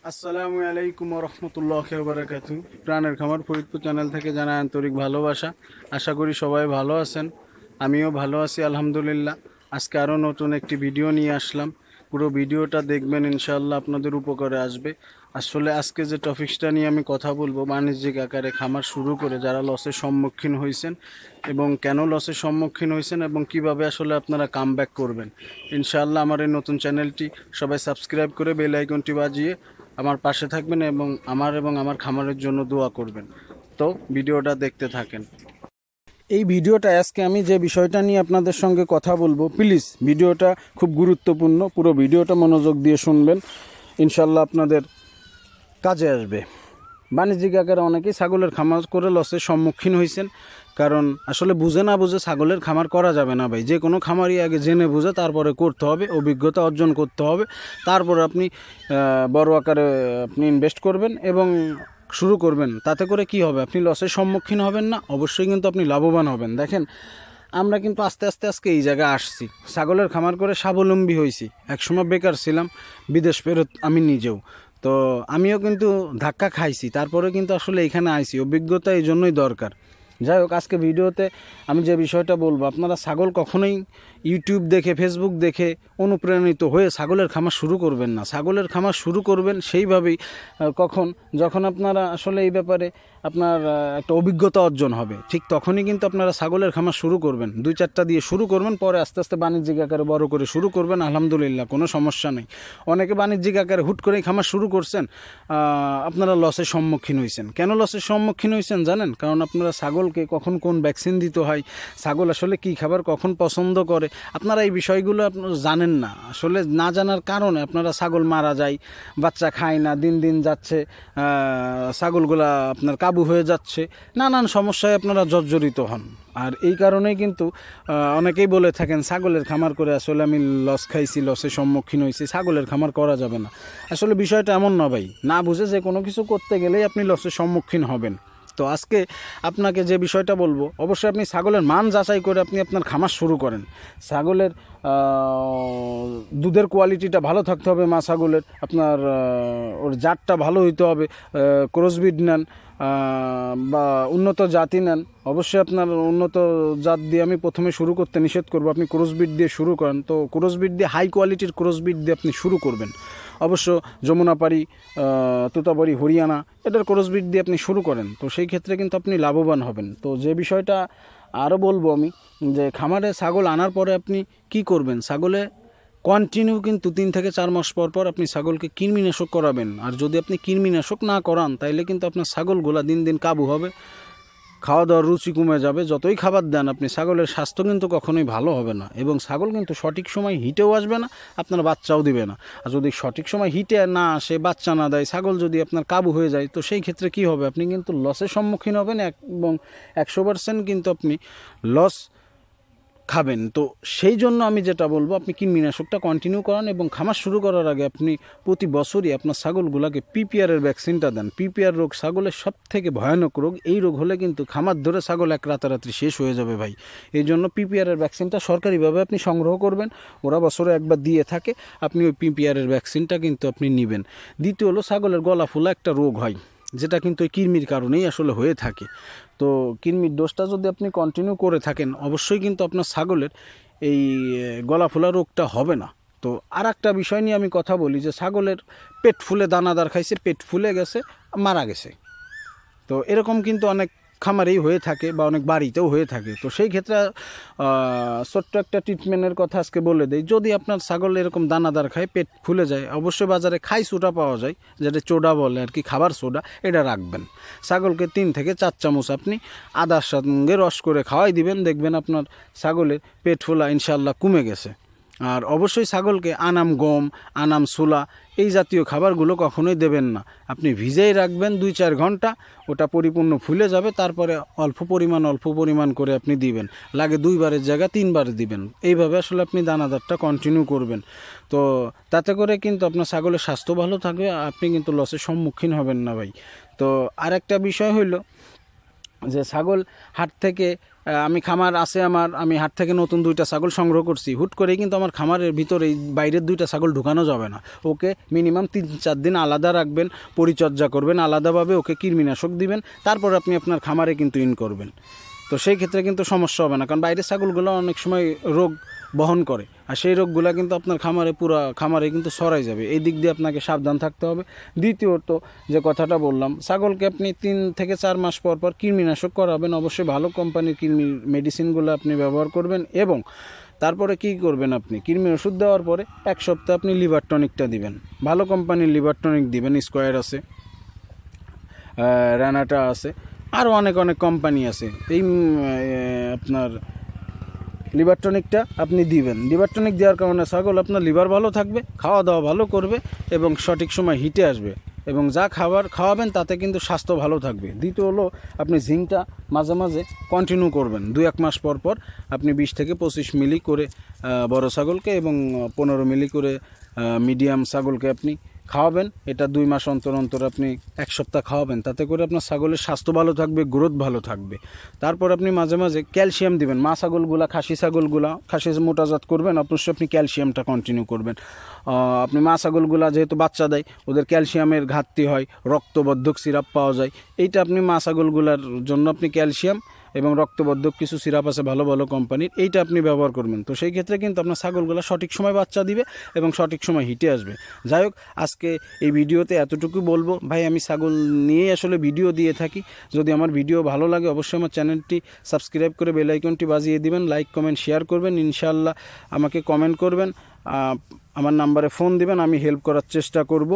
আসসালামু আলাইকুম রহমতুল্লাহ বারাকাতু। প্রাণের খামার ফরিদপুর চ্যানেল থেকে জানাই আন্তরিক ভালোবাসা। আশা করি সবাই ভালো আছেন, আমিও ভালো আছি আলহামদুলিল্লাহ। আজকে আরও নতুন একটি ভিডিও নিয়ে আসলাম। পুরো ভিডিওটা দেখবেন, ইনশাআল্লাহ আপনাদের উপকারে আসবে। আসলে আজকে যে টপিকসটা নিয়ে আমি কথা বলবো, বাণিজ্যিক আকারে খামার শুরু করে যারা লসের সম্মুখীন হয়েছেন এবং কেন লসের সম্মুখীন হয়েছেন এবং কিভাবে আসলে আপনারা কামব্যাক করবেন। ইনশাআল্লাহ আমার এই নতুন চ্যানেলটি সবাই সাবস্ক্রাইব করে বেল আইকনটি বাজিয়ে আমার পাশে থাকবেন এবং আমার খামারের জন্য দোয়া করবেন। তো ভিডিওটা দেখতে থাকেন। এই ভিডিওটা আজকে আমি যে বিষয়টা নিয়ে আপনাদের সঙ্গে কথা বলবো, প্লিজ ভিডিওটা খুব গুরুত্বপূর্ণ, পুরো ভিডিওটা মনোযোগ দিয়ে শুনবেন, ইনশাল্লাহ আপনাদের কাজে আসবে। বাণিজ্যিক আকারে অনেকেই ছাগলের খামার করে লসের সম্মুখীন হয়েছেন, কারণ আসলে বুঝে না বুঝে ছাগলের খামার করা যাবে না ভাই। যে কোনো খামারই আগে জেনে বুঝে তারপরে করতে হবে, অভিজ্ঞতা অর্জন করতে হবে, তারপরে আপনি বড় আকারে আপনি ইনভেস্ট করবেন এবং শুরু করবেন। তাতে করে কি হবে, আপনি লসের সম্মুখীন হবেন না, অবশ্যই কিন্তু আপনি লাভবান হবেন। দেখেন, আমরা কিন্তু আস্তে আস্তে আজকে এই জায়গায় আসছি, ছাগলের খামার করে স্বাবলম্বী হয়েছি। একসময় বেকার ছিলাম, বিদেশ ফেরত আমি নিজেও, তো আমিও কিন্তু ধাক্কা খাইছি, তারপরে কিন্তু আসলে এখানে আইছি। অভিজ্ঞতা এই জন্যই দরকার। যাই হোক, আজকে ভিডিওতে আমি যে বিষয়টা বলবো, আপনারা ছাগল কখনোই ইউটিউব দেখে, ফেসবুক দেখে অনুপ্রাণিত হয়ে ছাগলের খামার শুরু করবেন না। ছাগলের খামার শুরু করবেন সেইভাবেই যখন আপনারা আসলে এই ব্যাপারে আপনার একটা অভিজ্ঞতা অর্জন হবে, ঠিক তখনই কিন্তু আপনারা ছাগলের খামার শুরু করবেন। 2-4টা দিয়ে শুরু করবেন, পরে আস্তে আস্তে বাণিজ্যিক আকারে বড় করে শুরু করবেন। আলহামদুলিল্লাহ, কোনো সমস্যা নেই। অনেকে বাণিজ্যিক আকারে হুট করেই খামার শুরু করছেন, আপনারা লসের সম্মুখীন হয়েছেন। কেন লসের সম্মুখীন হয়েছেন জানেন? কারণ আপনারা ছাগলকে কখন কোন ভ্যাকসিন দিতে হয়, ছাগল আসলে কী খাবার কখন পছন্দ করে, আপনারা এই বিষয়গুলো আপনারা জানেন না। আসলে না জানার কারণে আপনারা ছাগল মারা যায়, বাচ্চা খায় না, দিন দিন যাচ্ছে, ছাগলগুলা আপনার কাবু হয়ে যাচ্ছে, নানান সমস্যায় আপনারা জর্জরিত হন। আর এই কারণেই কিন্তু অনেকেই বলে থাকেন ছাগলের খামার করে আসলে আমি লস খাইছি, লসের সম্মুখীন হয়েছি, ছাগলের খামার করা যাবে না। আসলে বিষয়টা এমন না ভাই, না বুঝে যে কোনো কিছু করতে গেলেই আপনি লসের সম্মুখীন হবেন। তো আজকে আপনাকে যে বিষয়টা বলবো, অবশ্যই আপনি ছাগলের মান যাচাই করে আপনি আপনার খামার শুরু করেন। ছাগলের দুধের কোয়ালিটিটা ভালো থাকতে হবে, মা ছাগলের আপনার ওর জাতটা ভালো হইতে হবে। ক্রসবিড নেন বা উন্নত জাতি নেন, অবশ্যই আপনার উন্নত জাত দিয়ে আমি প্রথমে শুরু করতে নিষেধ করব। আপনি ক্রসবিড দিয়ে শুরু করেন, তো ক্রসবিড দিয়ে হাই কোয়ালিটির ক্রসবিড দিয়ে আপনি শুরু করবেন। অবশ্য যমুনাপাড়ি, তোতাপাড়ি, হরিয়ানা, এটার ক্রসবিড দিয়ে আপনি শুরু করেন, তো সেই ক্ষেত্রে কিন্তু আপনি লাভবান হবেন। তো যে বিষয়টা আরও বলবো আমি, যে খামারে ছাগল আনার পরে আপনি কি করবেন, ছাগলে কন্টিনিউ কিন্তু 3 থেকে 4 মাস পর পর আপনি ছাগলকে কৃমিনাশক করাবেন। আর যদি আপনি কৃমিনাশক না করান, তাইলে কিন্তু আপনার ছাগলগুলা দিন দিন কাবু হবে, খাওয়া দাওয়ার রুচি কমে যাবে। যতই খাবার দেন আপনি, ছাগলের স্বাস্থ্য কিন্তু কখনোই ভালো হবে না, এবং ছাগল কিন্তু সঠিক সময় হিটেও আসবে না, আপনার বাচ্চাও দিবে না। আর যদি সঠিক সময় হিটে না আসে, বাচ্চা না দেয়, ছাগল যদি আপনার কাবু হয়ে যায়, তো সেই ক্ষেত্রে কি হবে, আপনি কিন্তু লসের সম্মুখীন হবেন এবং 100% কিন্তু আপনি লস খাবেন। তো সেই জন্য আমি যেটা বলবো, আপনি কৃমিনাশকটা কন্টিনিউ করান এবং খামার শুরু করার আগে আপনি প্রতি বছরই আপনার ছাগলগুলোকে পিপিআরের ভ্যাকসিনটা দেন। পিপিআর রোগ ছাগলের সব থেকে ভয়ানক রোগ। এই রোগ হলে কিন্তু খামার ধরে ছাগল এক রাতারাত্রি শেষ হয়ে যাবে ভাই। এই জন্য পিপিআরের ভ্যাকসিনটা সরকারিভাবে আপনি সংগ্রহ করবেন, ওরা বছরে একবার দিয়ে থাকে, আপনি ওই পিপিআরের ভ্যাকসিনটা কিন্তু আপনি নেবেন। দ্বিতীয় হলো, ছাগলের গলা ফোলা একটা রোগ হয়, যেটা কিন্তু ওই কৃমির কারণেই আসলে হয়ে থাকে। তো কৃমির ডোজটা যদি আপনি কন্টিনিউ করে থাকেন, অবশ্যই কিন্তু আপনার ছাগলের এই গলা ফোলা রোগটা হবে না। তো আর একটা বিষয় নিয়ে আমি কথা বলি, যে ছাগলের পেট ফুলে দানাদার খাইছে, পেট ফুলে গেছে, মারা গেছে। তো এরকম কিন্তু অনেক খামারেই হয়ে থাকে বা অনেক বাড়িতেও হয়ে থাকে। তো সেই ক্ষেত্রে ছোট্ট একটা ট্রিটমেন্টের কথা আজকে বলে দেই। যদি আপনার ছাগল এরকম দানাদার খায়, পেট ফুলে যায়, অবশ্যই বাজারে খাই সোডা পাওয়া যায়, যেটা চোডা বলে আর কি, খাবার সোডা, এটা রাখবেন। ছাগলকে 3 থেকে 4 চামচ আপনি আদার সঙ্গে রস করে খাওয়াই দিবেন, দেখবেন আপনার ছাগলের পেট ফোলা ইনশাল্লাহ কমে গেছে। আর অবশ্যই ছাগলকে আনাম গম, আনাম ছোলা, এই জাতীয় খাবারগুলো কখনোই দেবেন না। আপনি ভিজেই রাখবেন 2-4 ঘন্টা, ওটা পরিপূর্ণ ফুলে যাবে, তারপরে অল্প পরিমাণ করে আপনি দিবেন। লাগে 2 বারের জায়গা 3 বার দিবেন। এইভাবে আসলে আপনি দানাদারটা কন্টিনিউ করবেন। তো তাতে করে কিন্তু আপনার ছাগলের স্বাস্থ্য ভালো থাকবে, আপনি কিন্তু লসের সম্মুখীন হবেন না ভাই। তো আরেকটা বিষয় হইল, যে ছাগল হাট থেকে আমি খামার আছে আমার, আমি হাট থেকে নতুন 2টা ছাগল সংগ্রহ করছি, হুট করেই কিন্তু আমার খামারের ভিতরে এই বাইরের 2টা ছাগল ঢুকানো যাবে না। ওকে মিনিমাম 3-4 দিন আলাদা রাখবেন, পরিচর্যা করবেন আলাদাভাবে, ওকে কৃমিনাশক দিবেন, তারপর আপনি আপনার খামারে কিন্তু ইন করবেন। তো সেই ক্ষেত্রে কিন্তু সমস্যা হবে না, কারণ বাইরের ছাগলগুলো অনেক সময় রোগ বহন করে, আর সেই রোগগুলো কিন্তু আপনার খামারে কিন্তু ছড়াই যাবে। এই দিক দিয়ে আপনাকে সাবধান থাকতে হবে। দ্বিতীয়ত যে কথাটা বললাম, ছাগলকে আপনি 3 থেকে 4 মাস পর পর কৃমিনাশক করাবেন, অবশ্যই ভালো কোম্পানির কৃমি মেডিসিনগুলো আপনি ব্যবহার করবেন। এবং তারপরে কি করবেন, আপনি কৃমি ওষুধ দেওয়ার পরে 1 সপ্তাহ আপনি লিভার টনিকটা দিবেন, ভালো কোম্পানির লিভার টনিক দিবেন। স্কোয়ার আছে, রানাটা আছে, আরও অনেক কোম্পানি আছে। এই আপনার লিভার টনিকটা আপনি দিবেন। লিভার টনিক দেওয়ার কারণে ছাগল আপনার লিভার ভালো থাকবে, খাওয়া দাওয়া ভালো করবে এবং সঠিক সময় হিটে আসবে, এবং যা খাবার খাওয়াবেন তাতে কিন্তু স্বাস্থ্য ভালো থাকবে। দ্বিতীয় হলো, আপনি জিঙ্কটা মাঝে মাঝে কন্টিনিউ করবেন, 2-1 মাস পর পর আপনি 20 থেকে 25 মিলি করে বড় ছাগলকে এবং 15 মিলি করে মিডিয়াম ছাগলকে আপনি খাওয়াবেন। এটা 2 মাস অন্তর অন্তর আপনি 1 সপ্তাহ খাওয়াবেন, তাতে করে আপনার ছাগলের স্বাস্থ্য ভালো থাকবে, গ্রোথ ভালো থাকবে। তারপর আপনি মাঝে মাঝে ক্যালসিয়াম দিবেন। মা ছাগলগুলা, খাসি ছাগলগুলা, খাসি মোটাজাত করবেন, অবশ্যই আপনি ক্যালসিয়ামটা কন্টিনিউ করবেন। আপনি মা ছাগলগুলা যেহেতু বাচ্চা দেয়, ওদের ক্যালসিয়ামের ঘাটতি হয়, রক্তবর্ধক সিরাপ পাওয়া যায়, এইটা আপনি মা ছাগলগুলার জন্য আপনি ক্যালসিয়াম এবং রক্তবর্ধক কিছু সিরাপ আছে ভালো ভালো কোম্পানির, এইটা আপনি ব্যবহার করবেন। তো সেই ক্ষেত্রে কিন্তু আপনার ছাগলগুলো সঠিক সময় বাচ্চা দিবে এবং সঠিক সময় হিটে আসবে। যাই হোক, আজকে এই ভিডিওতে এতটুকু বলবো। ভাই, আমি ছাগল নিয়েই আসলে ভিডিও দিয়ে থাকি। যদি আমার ভিডিও ভালো লাগে অবশ্যই আমার চ্যানেলটি সাবস্ক্রাইব করে বেল আইকনটি বাজিয়ে দিবেন, লাইক কমেন্ট শেয়ার করবেন, ইনশাআল্লাহ আমাকে কমেন্ট করবেন, আমার নাম্বারে ফোন দিবেন, আমি হেল্প করার চেষ্টা করব।